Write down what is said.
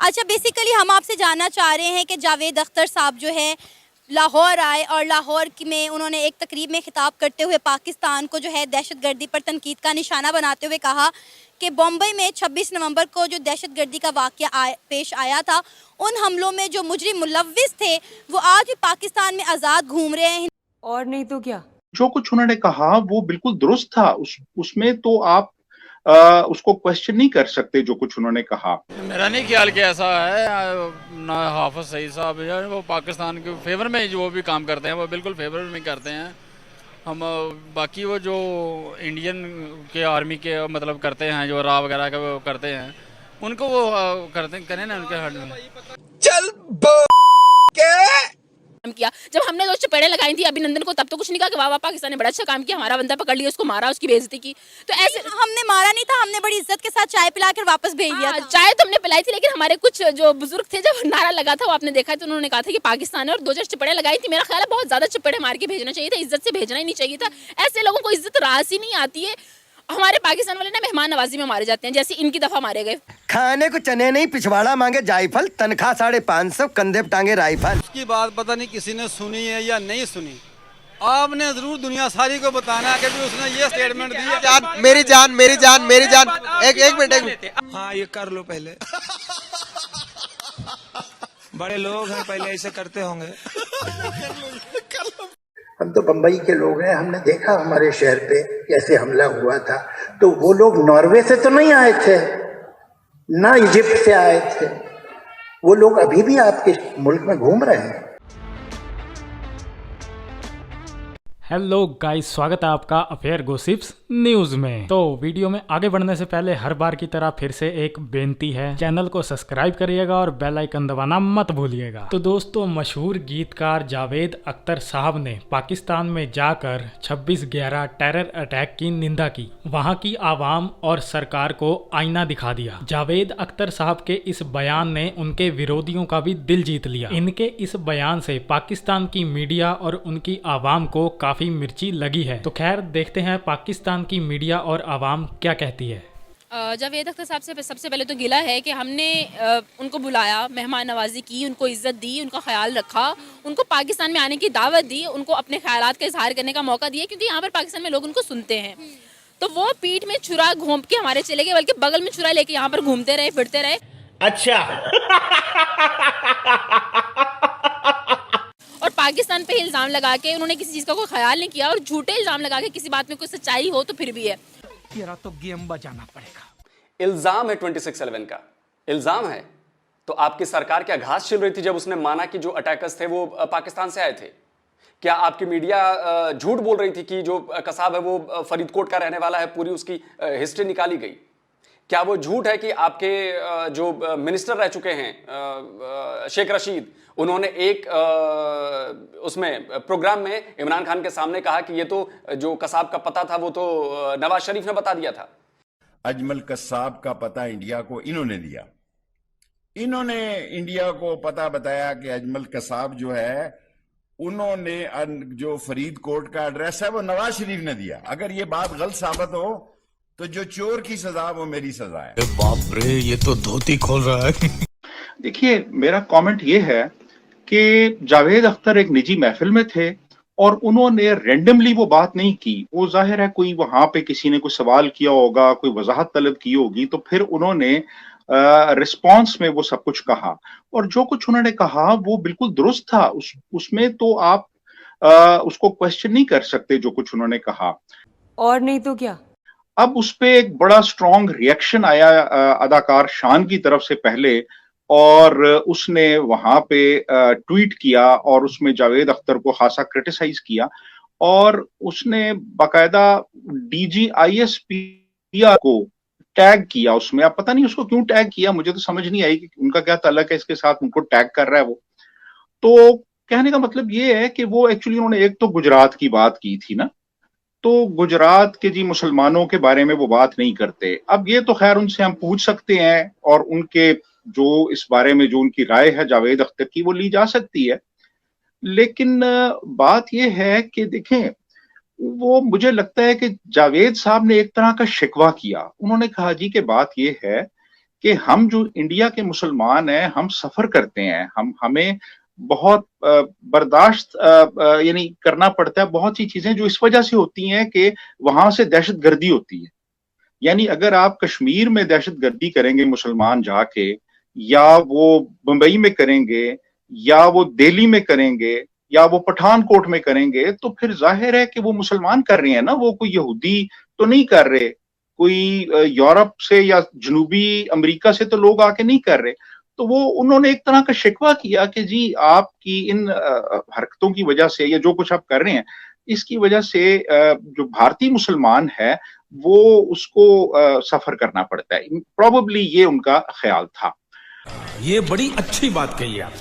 अच्छा, बेसिकली हम आपसे जानना चाह रहे हैं कि जावेद अख्तर साहब जो है लाहौर आए और लाहौर में उन्होंने एक तकरीब में खिताब करते हुए पाकिस्तान को जो है दहशतगर्दी पर तनकीद का निशाना बनाते हुए कहा कि बम्बई में 26 नवंबर को जो दहशतगर्दी का वाक़या पेश आया था, उन हमलों में जो मुजरिम मुलव्विस थे वो आज भी पाकिस्तान में आज़ाद घूम रहे हैं। और नहीं तो क्या। जो कुछ उन्होंने कहा वो बिल्कुल दुरुस्त था। उसमें तो आप उसको क्वेश्चन नहीं कर सकते जो कुछ उन्होंने कहा। मेरा नहीं ख्याल कि ऐसा है ना। हाफिज सईद साहब जो है वो पाकिस्तान के फेवर में जो भी काम करते हैं वो बिल्कुल फेवर में करते हैं। हम बाकी वो जो इंडियन के आर्मी के मतलब करते हैं, जो रा वगैरह का वो करते हैं, उनको वो करते करें ना उनके हट में। चल किया जब हमने दो चपेड़े लगाई थी अभिनंदन को, तब तो कुछ नहीं कहा कि वाह वाह पाकिस्तान ने बड़ा अच्छा काम किया, हमारा बंदा पकड़ लिया, उसको मारा, उसकी बेइज्जती की। तो ऐसे हमने मारा नहीं था, हमने बड़ी इज्जत के साथ चाय पिलाकर वापस भेज दिया था। चाय तो हमने पिलाई थी, लेकिन हमारे कुछ जो बुजुर्ग थे जब नारा लगा था वो आपने देखा तो उन्होंने कहा था कि पाकिस्तान है, और 2-4 चपेड़े लगाई थी। मेरा ख्याल है बहुत ज्यादा चपेड़े मार के भेजना चाहिए था, इज्जत से भेजना ही नहीं चाहिए था। ऐसे लोगों को इज्जत रास ही नहीं आती है। हमारे पाकिस्तान वाले ना मेहमान नवाजी में मारे जाते हैं, जैसे इनकी दफा मारे गए। खाने को चने नहीं, पिछवाड़ा मांगे जायफल, तनख्वाह 550, कंधे पे टांगे राइफल। उसकी बात पता नहीं किसी ने सुनी है या नहीं सुनी। आपने जरूर दुनिया सारी को बताना है कि भी उसने ये स्टेटमेंट दी है। मेरी जान एक मिनट। हाँ, ये कर लो पहले। बड़े लोग हैं, पहले ऐसे करते होंगे। हम तो बम्बई के लोग हैं, हमने देखा हमारे शहर पे कैसे हमला हुआ था। तो वो लोग नॉर्वे से तो नहीं आए थे, ना इजिप्ट से आए थे, वो लोग अभी भी आपके मुल्क में घूम रहे हैं। हेलो गाइस, स्वागत है आपका अफेयर गॉसिप्स न्यूज में। तो वीडियो में आगे बढ़ने से पहले हर बार की तरह फिर से एक बेनती है, चैनल को सब्सक्राइब करिएगा और बेल आइकन दबाना मत भूलिएगा। तो दोस्तों, मशहूर गीतकार जावेद अख्तर साहब ने पाकिस्तान में जाकर 26/11 टेरर अटैक की निंदा की, वहां की आवाम और सरकार को आईना दिखा दिया। जावेद अख्तर साहब के इस बयान ने उनके विरोधियों का भी दिल जीत लिया। इनके इस बयान से पाकिस्तान की मीडिया और उनकी आवाम को काफी मिर्ची लगी है। तो खैर देखते हैं पाकिस्तान की मीडिया और आवाम क्या कहती है। जावेद अख्तर साहब से सबसे पहले तो गिला है कि हमने उनको बुलाया, मेहमान नवाजी की, उनको इज्जत दी, उनका ख्याल रखा, उनको पाकिस्तान में आने की दावत दी, उनको अपने ख्यालात का इजहार करने का मौका दिया, क्योंकि यहाँ पर पाकिस्तान में लोग उनको सुनते हैं। तो वो पीठ में छुरा घूम के हमारे चले गए, बल्कि बगल में छुरा लेके यहाँ पर घूमते रहे, फिरते रहे। अच्छा। और पाकिस्तान पे इल्जाम लगा के उन्होंने किसी चीज का कोई ख्याल नहीं किया, और झूठे इल्जाम लगा के किसी बात में कोई सच्चाई हो तो फिर भी है। तेरा तो गेम बजाना पड़ेगा। इल्जाम है 26/11 का, इल्जाम है। तो आपकी सरकार क्या घास छिल रही थी जब उसने माना कि जो अटैकर्स थे वो पाकिस्तान से आए थे? क्या आपकी मीडिया झूठ बोल रही थी कि जो कसाब है वो फरीदकोट का रहने वाला है, पूरी उसकी हिस्ट्री निकाली गई? क्या वो झूठ है कि आपके जो मिनिस्टर रह चुके हैं शेख रशीद, उन्होंने एक उसमें प्रोग्राम में इमरान खान के सामने कहा कि ये तो जो कसाब का पता था वो तो नवाज शरीफ ने बता दिया था? अजमल कसाब का पता इंडिया को इन्होंने दिया। इन्होंने इंडिया को पता बताया कि अजमल कसाब जो है, उन्होंने जो फरीदकोट का एड्रेस है वो नवाज शरीफ ने दिया। अगर ये बात गलत साबित हो तो जो चोर की सजा वो मेरी सजा है। बाप रे, ये तो धोती खोल रहा है। देखिए, मेरा कमेंट ये है कि जावेद अख्तर एक निजी महफिल में थे और उन्होंने रैंडमली वो बात नहीं की। वो जाहिर है कोई वहां पे किसी ने कोई सवाल किया होगा, कोई वजाहत तलब की होगी, तो फिर उन्होंने रिस्पांस में वो सब कुछ कहा। और जो कुछ उन्होंने कहा वो बिल्कुल दुरुस्त था। उसमें तो आप उसको क्वेश्चन नहीं कर सकते जो कुछ उन्होंने कहा। और नहीं तो क्या। अब उस पे एक बड़ा स्ट्रॉन्ग रिएक्शन आया अदाकार शान की तरफ से पहले, और उसने वहां पे ट्वीट किया और उसमें जावेद अख्तर को खासा क्रिटिसाइज किया, और उसने बाकायदा DGISP को टैग किया उसमें। अब पता नहीं उसको क्यों टैग किया, मुझे तो समझ नहीं आई कि उनका क्या तल्लक है इसके साथ, उनको टैग कर रहा है वो। तो कहने का मतलब ये है कि वो एक्चुअली उन्होंने एक तो गुजरात की बात की थी ना, तो गुजरात के जी मुसलमानों के बारे में वो बात नहीं करते। अब ये तो खैर उनसे हम पूछ सकते हैं, और उनके जो इस बारे में जो उनकी राय है जावेद अख्तर की वो ली जा सकती है। लेकिन बात ये है कि देखें, वो मुझे लगता है कि जावेद साहब ने एक तरह का शिकवा किया। उन्होंने कहा जी कि बात ये है कि हम जो इंडिया के मुसलमान हैं, हम सफर करते हैं, हमें बहुत बर्दाश्त यानी करना पड़ता है बहुत सी चीजें जो इस वजह से होती हैं कि वहां से दहशतगर्दी होती है। यानी अगर आप कश्मीर में दहशतगर्दी करेंगे मुसलमान जाके, या वो बंबई में करेंगे, या वो दिल्ली में करेंगे, या वो पठानकोट में करेंगे, तो फिर जाहिर है कि वो मुसलमान कर रहे हैं ना, वो कोई यहूदी तो नहीं कर रहे, कोई यूरोप से या जनूबी अमेरिका से तो लोग आके नहीं कर रहे। तो वो उन्होंने एक तरह का शिकवा किया कि जी आपकी इन हरकतों की वजह से या जो कुछ आप कर रहे हैं इसकी वजह से जो भारतीय मुसलमान है वो उसको सफर करना पड़ता है। प्रोबेबली ये उनका ख्याल था। ये बड़ी अच्छी बात कही आप।